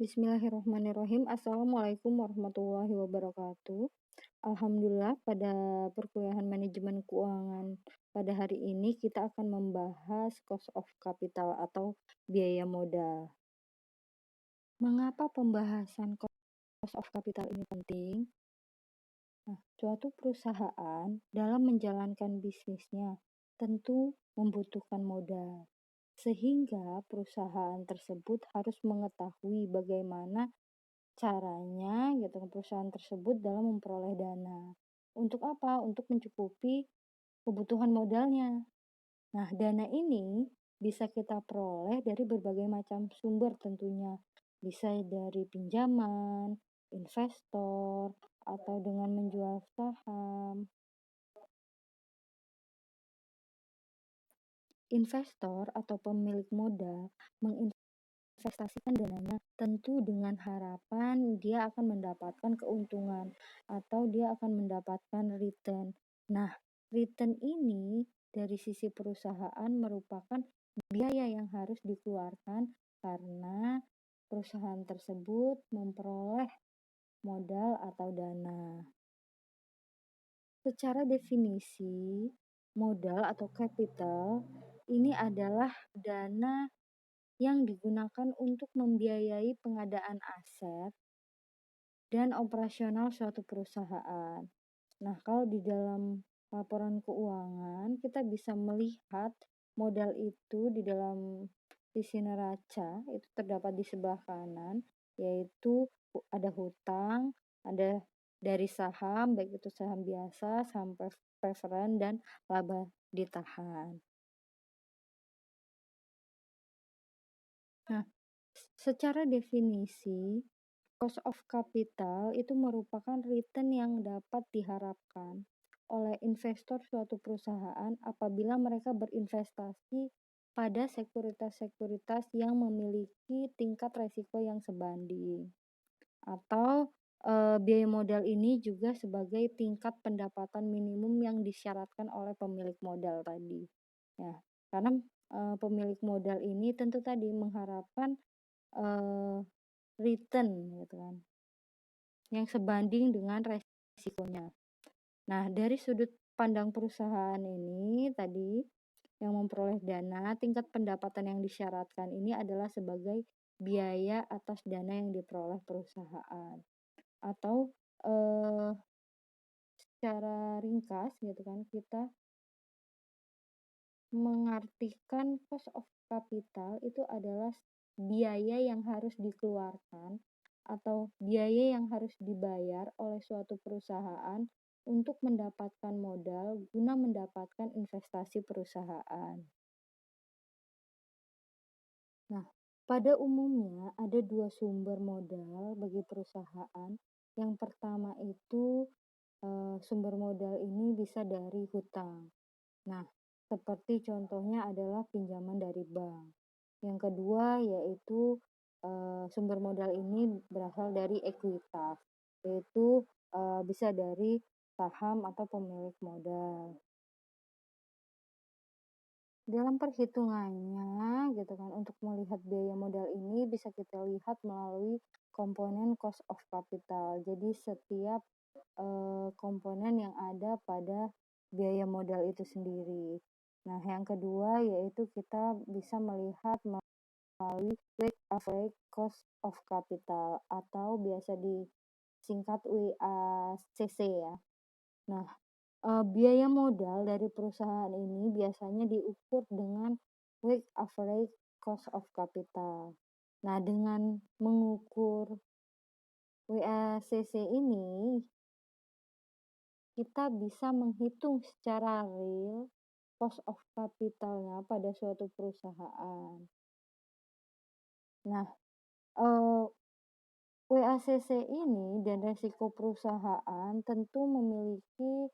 Bismillahirrahmanirrahim. Assalamualaikum warahmatullahi wabarakatuh. Alhamdulillah, pada perkuliahan manajemen keuangan pada hari ini kita akan membahas cost of capital atau biaya modal. Mengapa pembahasan cost of capital ini penting? Suatu perusahaan dalam menjalankan bisnisnya tentu membutuhkan modal, sehingga perusahaan tersebut harus mengetahui bagaimana caranya perusahaan tersebut dalam memperoleh dana. Untuk apa? Untuk mencukupi kebutuhan modalnya. Nah, dana ini bisa kita peroleh dari berbagai macam sumber tentunya. Bisa dari pinjaman, investor, atau dengan menjual saham. Investor atau pemilik modal menginvestasikan dananya tentu dengan harapan dia akan mendapatkan keuntungan atau dia akan mendapatkan return. Nah, return ini dari sisi perusahaan merupakan biaya yang harus dikeluarkan karena perusahaan tersebut memperoleh modal atau dana. Secara definisi, modal atau capital ini adalah dana yang digunakan untuk membiayai pengadaan aset dan operasional suatu perusahaan. Nah, kalau di dalam laporan keuangan, kita bisa melihat modal itu di dalam sisi neraca, itu terdapat di sebelah kanan, yaitu ada hutang, ada dari saham, baik itu saham biasa, saham preferen, dan laba ditahan. Nah, secara definisi, cost of capital itu merupakan return yang dapat diharapkan oleh investor suatu perusahaan apabila mereka berinvestasi pada sekuritas-sekuritas yang memiliki tingkat resiko yang sebanding. Atau biaya modal ini juga sebagai tingkat pendapatan minimum yang disyaratkan oleh pemilik modal tadi. Ya, karena pemilik modal ini tentu tadi mengharapkan return gitu kan, yang sebanding dengan resikonya. Nah, dari sudut pandang perusahaan ini tadi yang memperoleh dana, tingkat pendapatan yang disyaratkan ini adalah sebagai biaya atas dana yang diperoleh perusahaan. Atau secara ringkas gitu kan, kita mengartikan cost of capital itu adalah biaya yang harus dikeluarkan atau biaya yang harus dibayar oleh suatu perusahaan untuk mendapatkan modal guna mendapatkan investasi perusahaan. Nah, pada umumnya ada dua sumber modal bagi perusahaan. Yang pertama itu sumber modal ini bisa dari hutang. Nah, seperti contohnya adalah pinjaman dari bank. Yang kedua yaitu sumber modal ini berasal dari ekuitas, yaitu bisa dari saham atau pemilik modal. Dalam perhitungannya gitu kan, untuk melihat biaya modal ini bisa kita lihat melalui komponen cost of capital. Jadi setiap komponen yang ada pada biaya modal itu sendiri. Nah, yang kedua yaitu kita bisa melihat melalui weighted average cost of capital atau biasa disingkat WACC ya. Nah, biaya modal dari perusahaan ini biasanya diukur dengan weighted average cost of capital. Nah, dengan mengukur WACC ini, kita bisa menghitung secara real cost of capitalnya pada suatu perusahaan. Nah, WACC ini dan resiko perusahaan tentu memiliki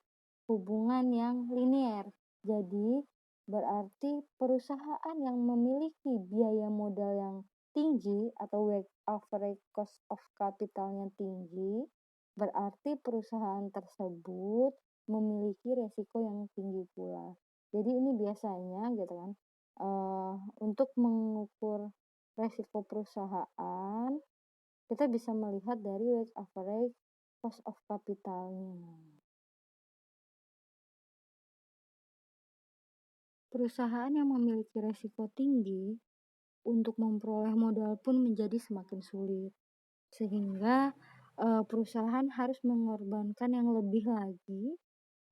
hubungan yang linier. Jadi, berarti perusahaan yang memiliki biaya modal yang tinggi atau weighted average cost of capitalnya tinggi, berarti perusahaan tersebut memiliki resiko yang tinggi pula. Jadi ini biasanya gitu kan, untuk mengukur resiko perusahaan kita bisa melihat dari weighted average cost of capital-nya. Perusahaan yang memiliki resiko tinggi untuk memperoleh modal pun menjadi semakin sulit, sehingga perusahaan harus mengorbankan yang lebih lagi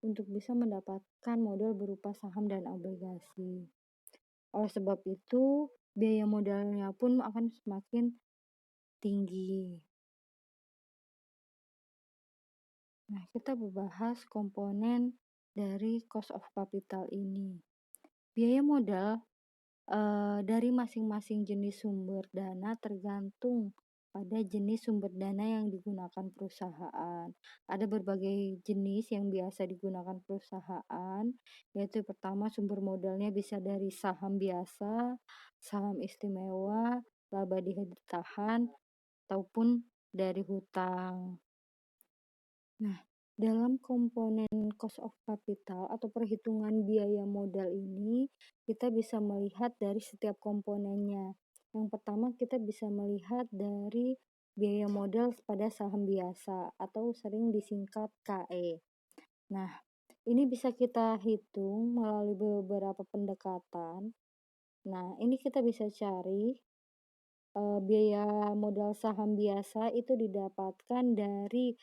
untuk bisa mendapatkan modal berupa saham dan obligasi. Oleh sebab itu, biaya modalnya pun akan semakin tinggi. Nah, kita membahas komponen dari cost of capital ini. Biaya modal dari masing-masing jenis sumber dana tergantung pada jenis sumber dana yang digunakan perusahaan. Ada berbagai jenis yang biasa digunakan perusahaan, yaitu pertama sumber modalnya bisa dari saham biasa, saham istimewa, laba ditahan, ataupun dari hutang. Nah, dalam komponen cost of capital atau perhitungan biaya modal ini, kita bisa melihat dari setiap komponennya. Yang pertama, kita bisa melihat dari biaya modal pada saham biasa atau sering disingkat KE. Nah, ini bisa kita hitung melalui beberapa pendekatan. Nah, ini kita bisa cari biaya modal saham biasa itu didapatkan dari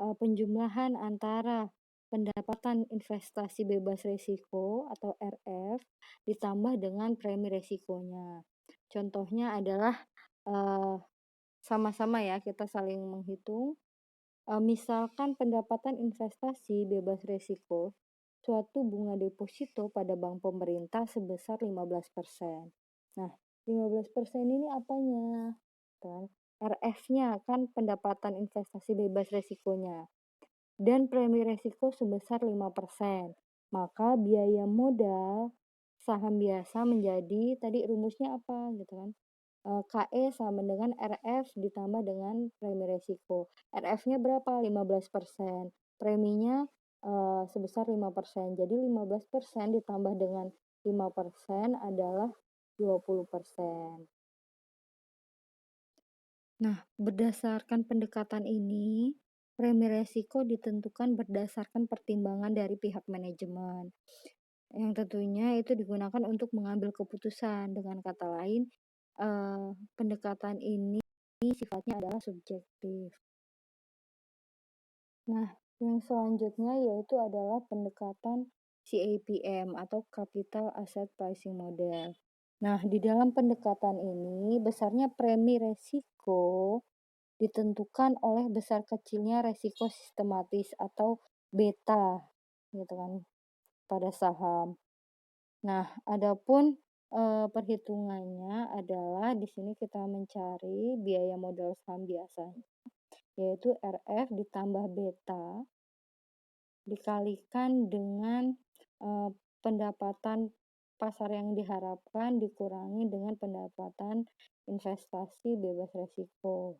penjumlahan antara pendapatan investasi bebas risiko atau RF ditambah dengan premi risikonya. Contohnya adalah sama-sama ya kita saling menghitung. Misalkan pendapatan investasi bebas risiko suatu bunga deposito pada bank pemerintah sebesar 15%. Nah, 15% ini apanya? Kan? RF-nya kan pendapatan investasi bebas risikonya. Dan premi risiko sebesar 5%. Maka biaya modal saham biasa menjadi, tadi rumusnya apa gitu kan? KE sama dengan RF ditambah dengan premi risiko. RF-nya berapa? 15%. Preminya sebesar 5%. Jadi 15% ditambah dengan 5% adalah 20%. Nah, berdasarkan pendekatan ini, premi risiko ditentukan berdasarkan pertimbangan dari pihak manajemen. Yang tentunya itu digunakan untuk mengambil keputusan. Dengan kata lain, pendekatan ini sifatnya adalah subjektif. Nah, yang selanjutnya yaitu adalah pendekatan CAPM atau Capital Asset Pricing Model. Nah, di dalam pendekatan ini besarnya premi resiko ditentukan oleh besar kecilnya resiko sistematis atau beta gitu kan pada saham. Nah, adapun perhitungannya adalah di sini kita mencari biaya modal saham biasanya, yaitu RF ditambah beta dikalikan dengan pendapatan pasar yang diharapkan dikurangi dengan pendapatan investasi bebas risiko.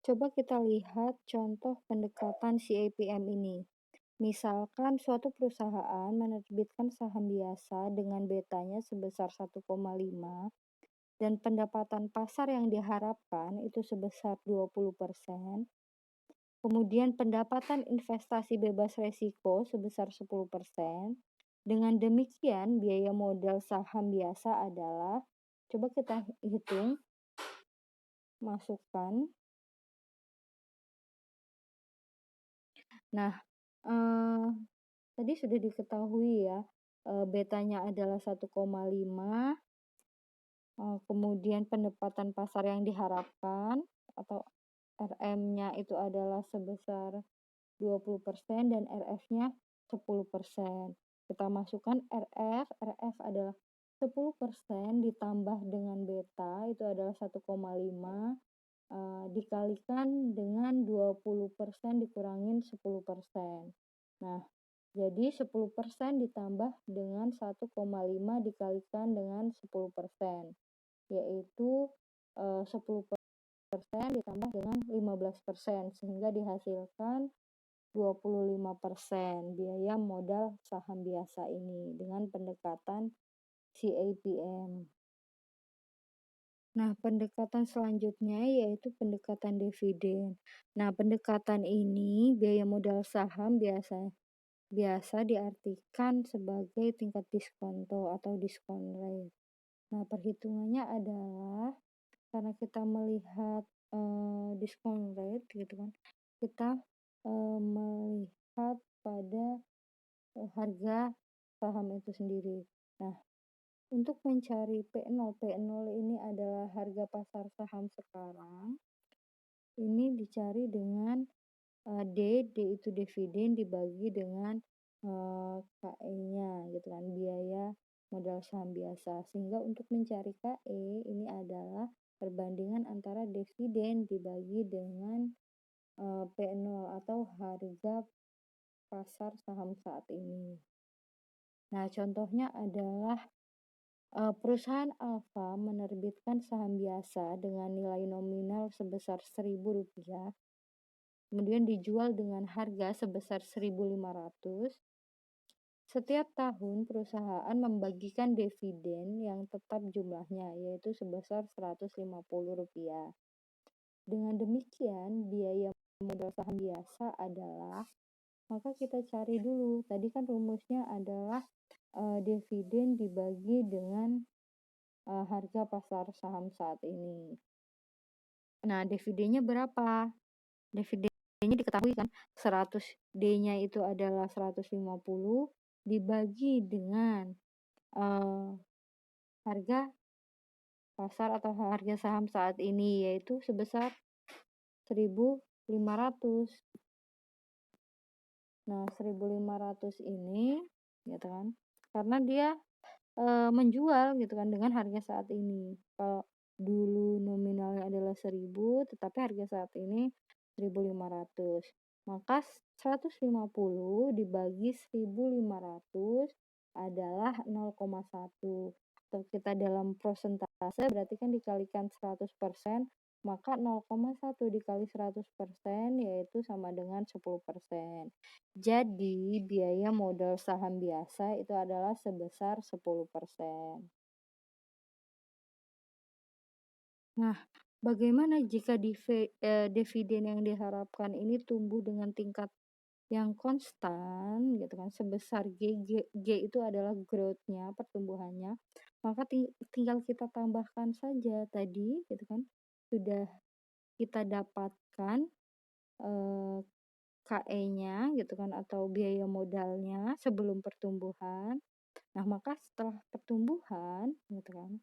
Coba kita lihat contoh pendekatan CAPM ini. Misalkan suatu perusahaan menerbitkan saham biasa dengan betanya sebesar 1,5 dan pendapatan pasar yang diharapkan itu sebesar 20%. Kemudian pendapatan investasi bebas risiko sebesar 10%. Dengan demikian biaya modal saham biasa adalah, coba kita hitung, masukkan. Nah, tadi sudah diketahui ya, betanya adalah 1,5, kemudian pendapatan pasar yang diharapkan atau RM-nya itu adalah sebesar 20% dan RF-nya 10%. Kita masukkan RF adalah 10% ditambah dengan beta itu adalah 1,5 dikalikan dengan 20% dikurangin 10%. Nah, jadi 10% ditambah dengan 1,5 dikalikan dengan 10%, yaitu 10% ditambah dengan 15%, sehingga dihasilkan 25% biaya modal saham biasa ini dengan pendekatan CAPM. Nah, pendekatan selanjutnya yaitu pendekatan dividen. Nah, pendekatan ini biaya modal saham biasa biasa diartikan sebagai tingkat diskonto atau diskon rate. Nah, perhitungannya adalah karena kita melihat diskon rate gitu kan, kita melihat pada harga saham itu sendiri. Nah, untuk mencari P0, P0 ini adalah harga pasar saham sekarang. Ini dicari dengan D itu dividen dibagi dengan KE-nya gitu kan, biaya modal saham biasa. Sehingga untuk mencari KE ini adalah perbandingan antara dividen dibagi dengan P0 atau harga pasar saham saat ini. Nah, contohnya adalah perusahaan Alfa menerbitkan saham biasa dengan nilai nominal sebesar Rp1.000, kemudian dijual dengan harga sebesar 1.500. Setiap tahun perusahaan membagikan dividen yang tetap jumlahnya, yaitu sebesar Rp150. Dengan demikian, biaya modal saham biasa adalah, maka kita cari dulu, tadi kan rumusnya adalah dividen dibagi dengan harga pasar saham saat ini. Nah, dividennya berapa? Dividennya diketahui kan, 100D-nya itu adalah 150 dibagi dengan harga pasar atau harga saham saat ini, yaitu sebesar 1.500. Nah, 1.500 ini gitu kan, karena dia menjual gitu kan dengan harga saat ini. Kalau dulu nominalnya adalah 1.000, tetapi harga saat ini 1.500. Maka 150 dibagi 1.500 adalah 0,1. Kalau kita dalam persentase berarti kan dikalikan 100%, maka 0,1 dikali 100% yaitu sama dengan 10%. Jadi, biaya modal saham biasa itu adalah sebesar 10%. Nah, bagaimana jika dividen yang diharapkan ini tumbuh dengan tingkat yang konstan gitu kan, sebesar G itu adalah growth-nya, pertumbuhannya, maka tinggal kita tambahkan saja tadi gitu kan, sudah kita dapatkan KE-nya gitu kan, atau biaya modalnya sebelum pertumbuhan. Nah, maka setelah pertumbuhan gitu kan,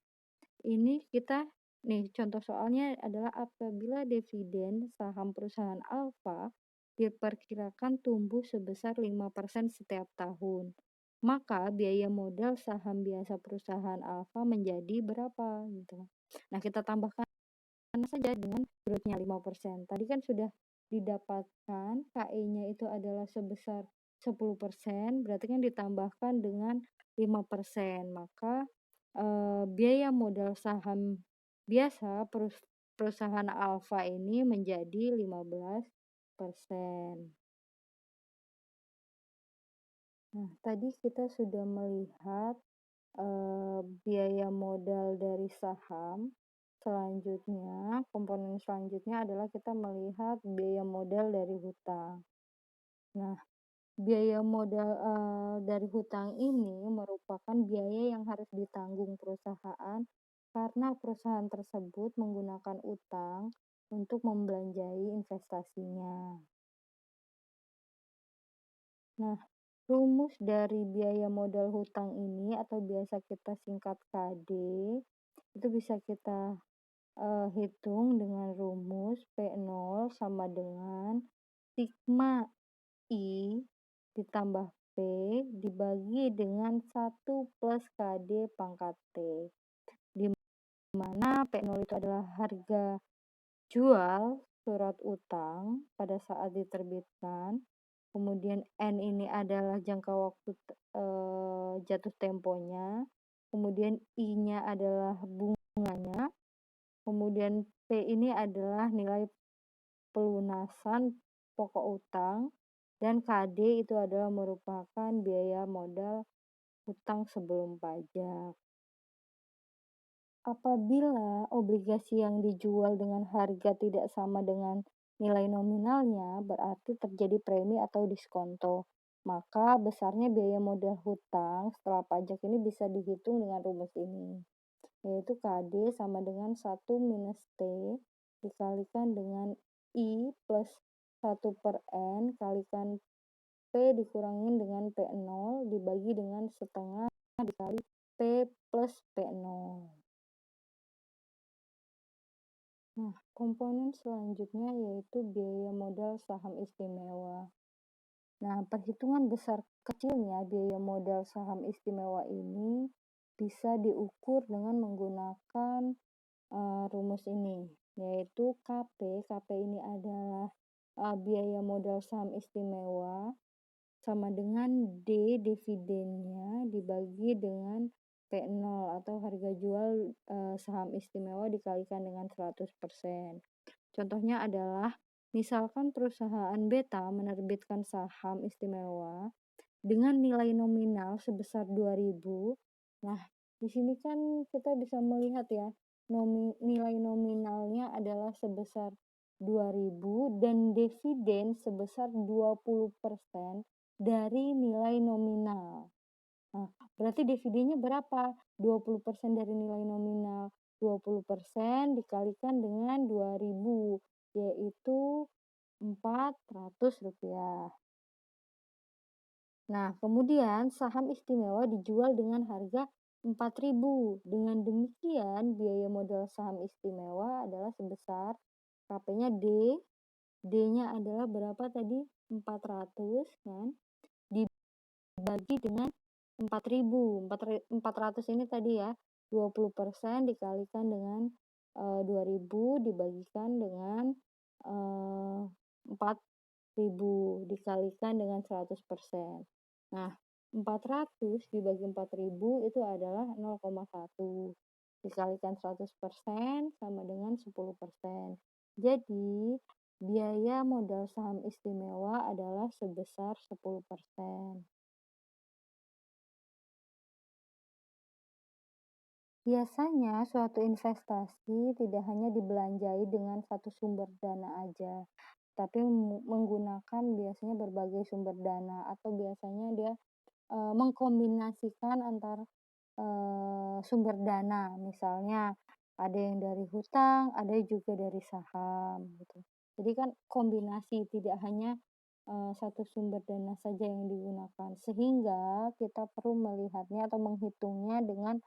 ini kita nih contoh soalnya adalah apabila dividen saham perusahaan Alfa diperkirakan tumbuh sebesar 5% setiap tahun. Maka biaya modal saham biasa perusahaan Alfa menjadi berapa gitu kan. Nah, kita tambahkan saja dengan growth-nya 5%. Tadi kan sudah didapatkan KE-nya itu adalah sebesar 10%, berarti kan ditambahkan dengan 5%. Maka biaya modal saham biasa perusahaan Alfa ini menjadi 15%. Nah, tadi kita sudah melihat biaya modal dari saham. Selanjutnya, komponen selanjutnya adalah kita melihat biaya modal dari hutang. Nah, biaya modal dari hutang ini merupakan biaya yang harus ditanggung perusahaan karena perusahaan tersebut menggunakan utang untuk membelanjai investasinya. Nah, rumus dari biaya modal hutang ini atau biasa kita singkat KD itu bisa kita hitung dengan rumus P0 sama dengan sigma I ditambah P dibagi dengan 1 plus KD pangkat T, di mana P0 itu adalah harga jual surat utang pada saat diterbitkan, kemudian N ini adalah jangka waktu jatuh temponya, kemudian I-nya adalah bunganya, kemudian P ini adalah nilai pelunasan pokok utang, dan KD itu adalah merupakan biaya modal hutang sebelum pajak. Apabila obligasi yang dijual dengan harga tidak sama dengan nilai nominalnya, berarti terjadi premi atau diskonto. Maka besarnya biaya modal hutang setelah pajak ini bisa dihitung dengan rumus ini, yaitu KD sama dengan 1 - T dikalikan dengan I plus 1/N kalikan P dikurangin dengan P0 dibagi dengan setengah dikali P plus P0. Nah, komponen selanjutnya yaitu biaya modal saham istimewa. Nah, perhitungan besar kecilnya biaya modal saham istimewa ini bisa diukur dengan menggunakan rumus ini, yaitu KP. KP ini adalah biaya modal saham istimewa sama dengan D dividennya dibagi dengan P0 atau harga jual saham istimewa dikalikan dengan 100%. Contohnya adalah misalkan perusahaan beta menerbitkan saham istimewa dengan nilai nominal sebesar 2.000. Nah, di sini kan kita bisa melihat ya, nilai nominalnya adalah sebesar 2.000 dan dividen sebesar 20% dari nilai nominal. Nah, berarti dividennya berapa? 20% dari nilai nominal. 20% dikalikan dengan 2.000, yaitu Rp400. Nah, kemudian saham istimewa dijual dengan harga 4.000. Dengan demikian, biaya modal saham istimewa adalah sebesar KP-nya D. D-nya adalah berapa tadi? 400 kan? Dibagi dengan 4.000. 400 ini tadi ya, 20% dikalikan dengan 2.000 dibagikan dengan 4.000 dikalikan dengan 100%. Nah, 400 dibagi 4.000 itu adalah 0,1. Dikalikan 100% sama dengan 10%. Jadi, biaya modal saham istimewa adalah sebesar 10%. Biasanya suatu investasi tidak hanya dibelanjai dengan satu sumber dana aja, tapi menggunakan biasanya berbagai sumber dana atau biasanya dia mengkombinasikan antar sumber dana. Misalnya ada yang dari hutang, ada juga dari saham gitu. Jadi kan kombinasi tidak hanya satu sumber dana saja yang digunakan, sehingga kita perlu melihatnya atau menghitungnya dengan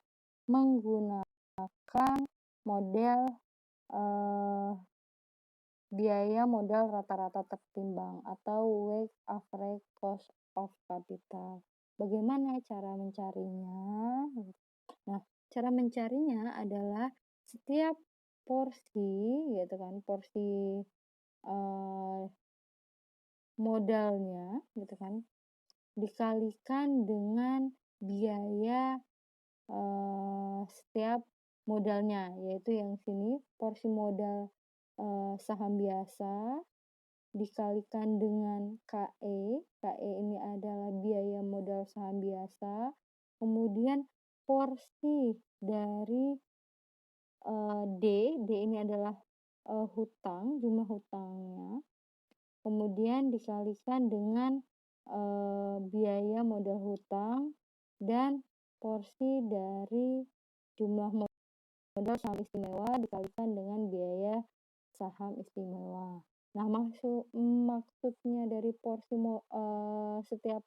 menggunakan model biaya modal rata-rata tertimbang atau weighted average cost of capital. Bagaimana cara mencarinya? Nah, cara mencarinya adalah setiap porsi gitu kan, porsi modalnya gitu kan, dikalikan dengan biaya setiap modalnya, yaitu yang sini porsi modal saham biasa dikalikan dengan KE. KE ini adalah biaya modal saham biasa. Kemudian porsi dari D ini adalah hutang, jumlah hutangnya. Kemudian dikalikan dengan biaya modal hutang dan porsi dari jumlah modal saham istimewa dikalikan dengan biaya saham istimewa. Nah, maksudnya dari porsi setiap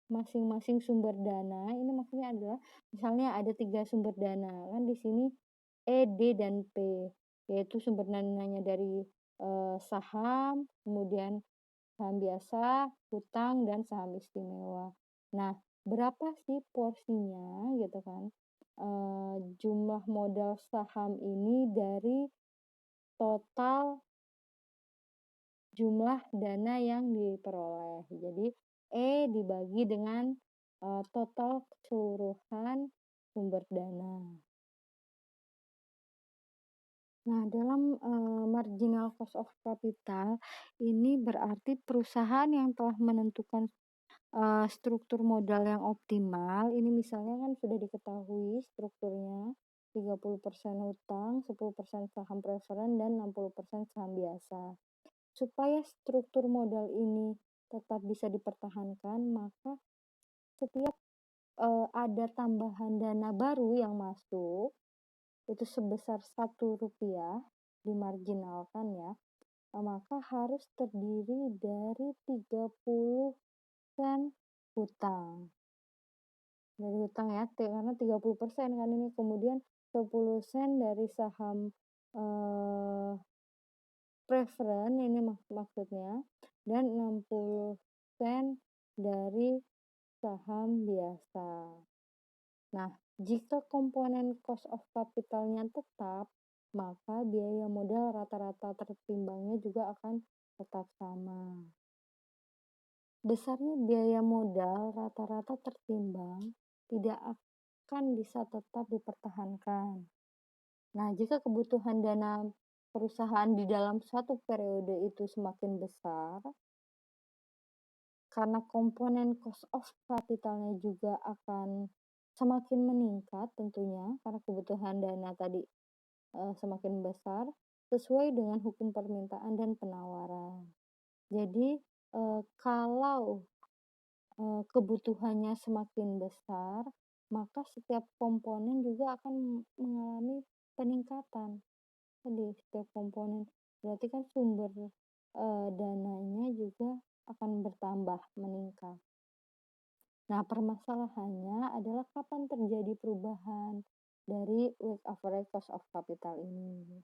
masing-masing sumber dana ini maksudnya adalah misalnya ada 3 sumber dana kan di sini E, D, dan P, yaitu sumber dananya dari saham, kemudian saham biasa, hutang, dan saham istimewa. Nah, berapa sih porsinya gitu kan? Jumlah modal saham ini dari total jumlah dana yang diperoleh. Jadi E dibagi dengan total keseluruhan sumber dana. Nah, dalam marginal cost of capital ini berarti perusahaan yang telah menentukan struktur modal yang optimal. Ini misalnya kan sudah diketahui strukturnya. 30% hutang, 10% saham preferen, dan 60% saham biasa. Supaya struktur modal ini tetap bisa dipertahankan, maka setiap ada tambahan dana baru yang masuk, itu sebesar Rp1 dimarginalkan ya, maka harus terdiri dari 30 sen hutang. Dari hutang ya, karena 30% kan ini, kemudian 10 sen dari saham preferen ini maksudnya, dan 60 sen dari saham biasa. Nah, jika komponen cost of capitalnya tetap, maka biaya modal rata-rata tertimbangnya juga akan tetap sama. Besarnya biaya modal rata-rata tertimbang tidak akan bisa tetap dipertahankan. Nah, jika kebutuhan dana perusahaan di dalam suatu periode itu semakin besar, karena komponen cost of capitalnya juga akan semakin meningkat tentunya, karena kebutuhan dana tadi semakin besar, sesuai dengan hukum permintaan dan penawaran. Jadi, kalau kebutuhannya semakin besar, maka setiap komponen juga akan mengalami peningkatan. Tadi setiap komponen, berarti kan sumber dananya juga akan bertambah, meningkat. Nah, permasalahannya adalah kapan terjadi perubahan dari weighted average cost of capital ini.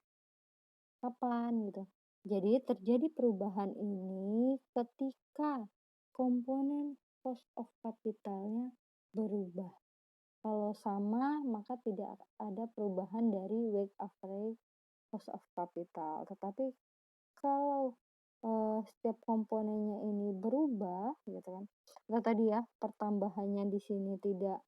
Kapan gitu. Jadi terjadi perubahan ini ketika komponen cost of capitalnya berubah. Kalau sama, maka tidak ada perubahan dari weighted average cost of capital. Tetapi kalau setiap komponennya ini berubah gitu kan. Nah, tadi ya, pertambahannya di sini tidak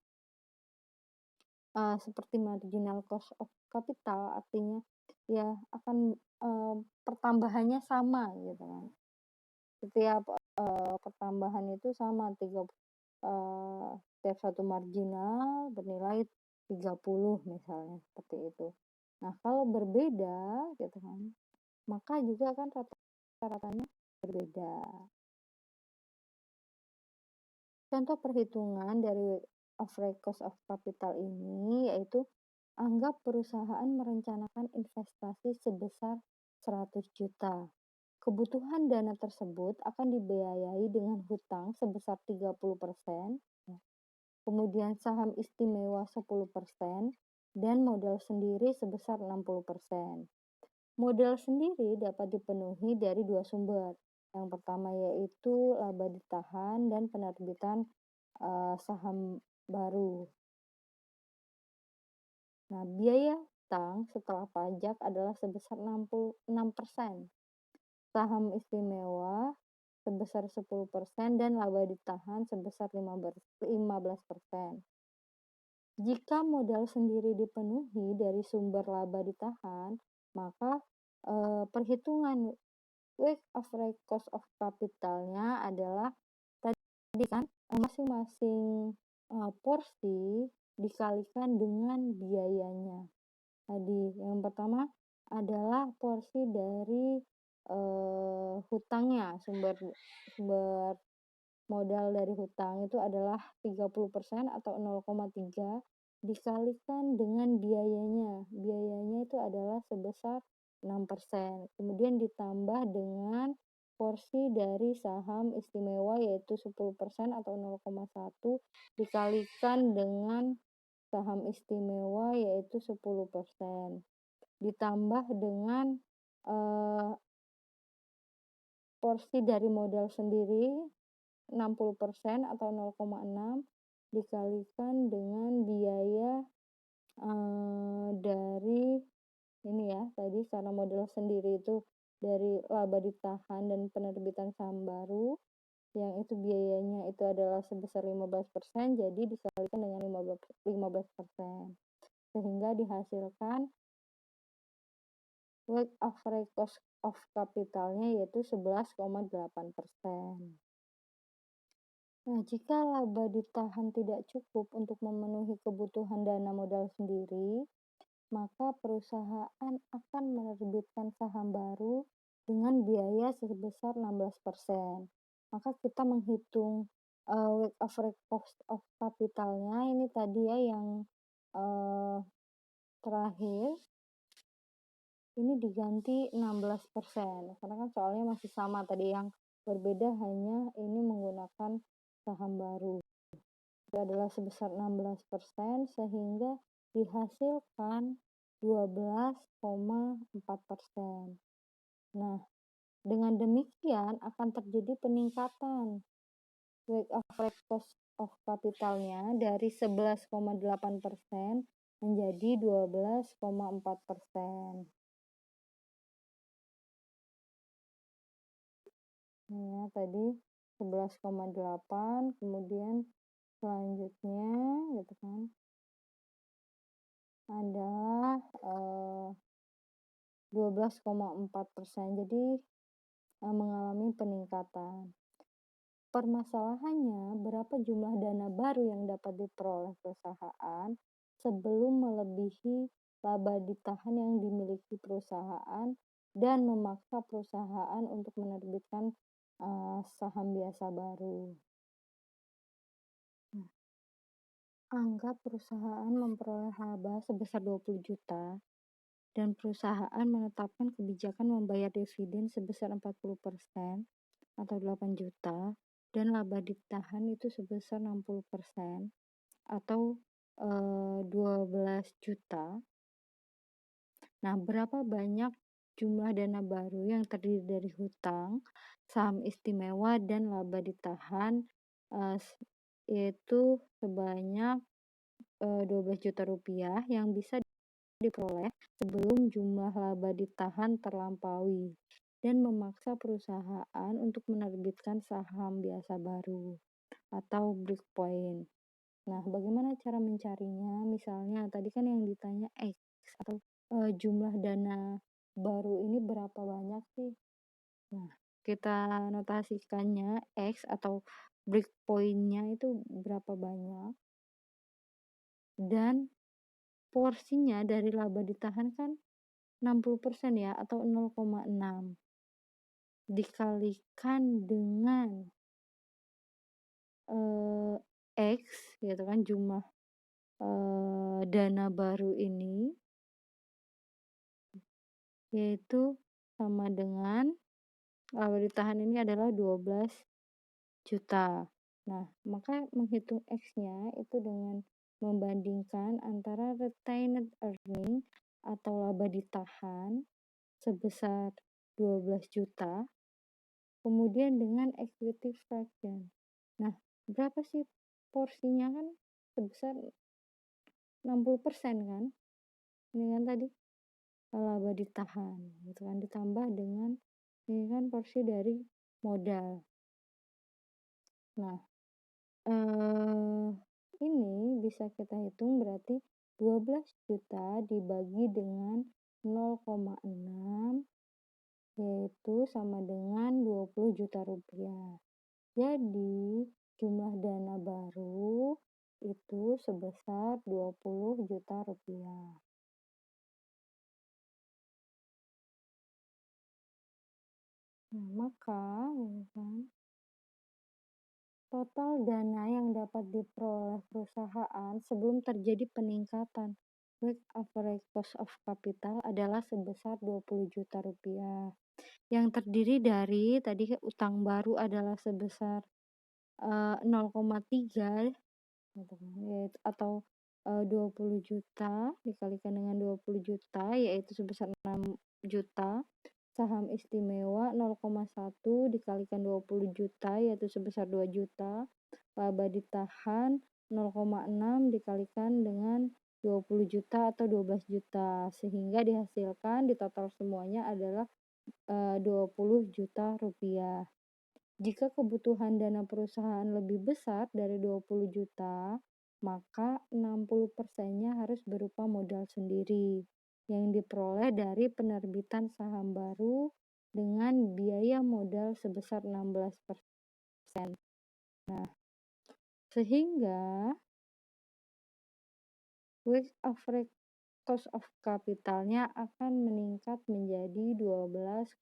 seperti marginal cost of capital, artinya ya akan pertambahannya sama gitu kan. Setiap pertambahan itu sama, setiap satu marginal bernilai 30 misalnya, seperti itu. Nah, kalau berbeda gitu kan, maka juga kan rata-ratanya berbeda. Contoh perhitungan dari average cost of capital ini yaitu anggap perusahaan merencanakan investasi sebesar 100 juta. Kebutuhan dana tersebut akan dibiayai dengan hutang sebesar 30%, kemudian saham istimewa 10%, dan modal sendiri sebesar 60%. Modal sendiri dapat dipenuhi dari dua sumber. Yang pertama yaitu laba ditahan dan penerbitan saham baru. Nah, biaya hutang setelah pajak adalah sebesar 66%. Saham istimewa sebesar 10% dan laba ditahan sebesar 15%. Jika modal sendiri dipenuhi dari sumber laba ditahan, maka perhitungan weighted average cost of capitalnya adalah tadi kan masing-masing porsi dikalikan dengan biayanya. Tadi yang pertama adalah porsi dari hutangnya, sumber modal dari hutang itu adalah 30% atau 0,3 dikalikan dengan biayanya. Biayanya itu adalah sebesar 6%. Kemudian ditambah dengan porsi dari saham istimewa yaitu 10% atau 0,1 dikalikan dengan saham istimewa yaitu 10%. Ditambah dengan porsi dari modal sendiri 60% atau 0,6 dikalikan dengan biaya dari ini ya, tadi karena modal sendiri itu dari laba ditahan dan penerbitan saham baru, yang itu biayanya itu adalah sebesar 15%, jadi dikalikan dengan 15%. Sehingga dihasilkan weighted average cost of capitalnya yaitu 11,8%. Nah, jika laba ditahan tidak cukup untuk memenuhi kebutuhan dana modal sendiri, maka perusahaan akan menerbitkan saham baru dengan biaya sebesar 16%. Maka kita menghitung weight average cost of capital-nya ini tadi ya yang terakhir ini diganti 16% karena kan soalnya masih sama tadi, yang berbeda hanya ini menggunakan saham baru. Itu adalah sebesar 16% sehingga dihasilkan 12,4%. Nah, dengan demikian akan terjadi peningkatan weight average cost of capital-nya dari 11,8% menjadi 12,4%. Ya, tadi 11,8, kemudian selanjutnya gitu kan adalah 12,4%. Jadi mengalami peningkatan. Permasalahannya, berapa jumlah dana baru yang dapat diperoleh perusahaan sebelum melebihi laba ditahan yang dimiliki perusahaan dan memaksa perusahaan untuk menerbitkan saham biasa baru. Anggap perusahaan memperoleh laba sebesar 20 juta dan perusahaan menetapkan kebijakan membayar dividen sebesar 40% atau 8 juta dan laba ditahan itu sebesar 60% atau 12 juta. Nah, berapa banyak jumlah dana baru yang terdiri dari hutang, saham istimewa dan laba ditahan yaitu sebanyak 12 juta rupiah yang bisa diperoleh sebelum jumlah laba ditahan terlampaui dan memaksa perusahaan untuk menerbitkan saham biasa baru atau breakpoint. Nah, bagaimana cara mencarinya? Misalnya tadi kan yang ditanya X atau jumlah dana baru ini berapa banyak sih? Nah, kita notasikannya X atau breakpoint-nya itu berapa banyak. Dan porsinya dari laba ditahan kan 60% ya atau 0,6 dikalikan dengan X gitu kan jumlah dana baru ini yaitu sama dengan laba ditahan ini adalah 12 juta. Nah, maka menghitung X-nya itu dengan membandingkan antara retained earning atau laba ditahan sebesar 12 juta kemudian dengan equity fraction. Nah, berapa sih porsinya kan sebesar 60% kan? Ini kan tadi laba ditahan gitu kan ditambah dengan ini kan porsi dari modal. Nah, ini bisa kita hitung berarti 12 juta dibagi dengan 0,6 yaitu sama dengan 20 juta rupiah. Jadi, jumlah dana baru itu sebesar 20 juta rupiah. Nah, maka total dana yang dapat diperoleh perusahaan sebelum terjadi peningkatan weight average cost of capital adalah sebesar 20 juta rupiah. Yang terdiri dari tadi utang baru adalah sebesar 0,3 gitu kan, atau 20 juta dikalikan dengan 20 juta yaitu sebesar 6 juta. Saham istimewa 0,1 dikalikan 20 juta yaitu sebesar 2 juta. Laba ditahan 0,6 dikalikan dengan 20 juta atau 12 juta sehingga dihasilkan di total semuanya adalah 20 juta rupiah. Jika kebutuhan dana perusahaan lebih besar dari 20 juta, maka 60%-nya harus berupa modal sendiri yang diperoleh dari penerbitan saham baru dengan biaya modal sebesar 16%. Nah, sehingga weight average cost of capital-nya akan meningkat menjadi 12,4%.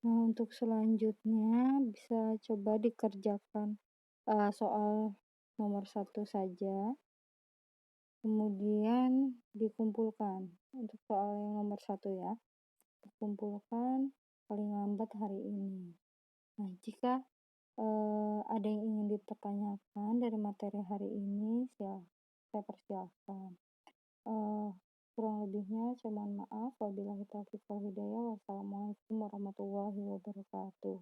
Nah, untuk selanjutnya bisa coba dikerjakan, soal nomor satu saja, kemudian dikumpulkan. Untuk soal yang nomor satu ya, dikumpulkan paling lambat hari ini. Nah, jika, ada yang ingin dipertanyakan dari materi hari ini, saya persilahkan. Kurang lebihnya saya mohon maaf. Wabillahi taufiq wal hidayah. Wassalamualaikum warahmatullahi wabarakatuh.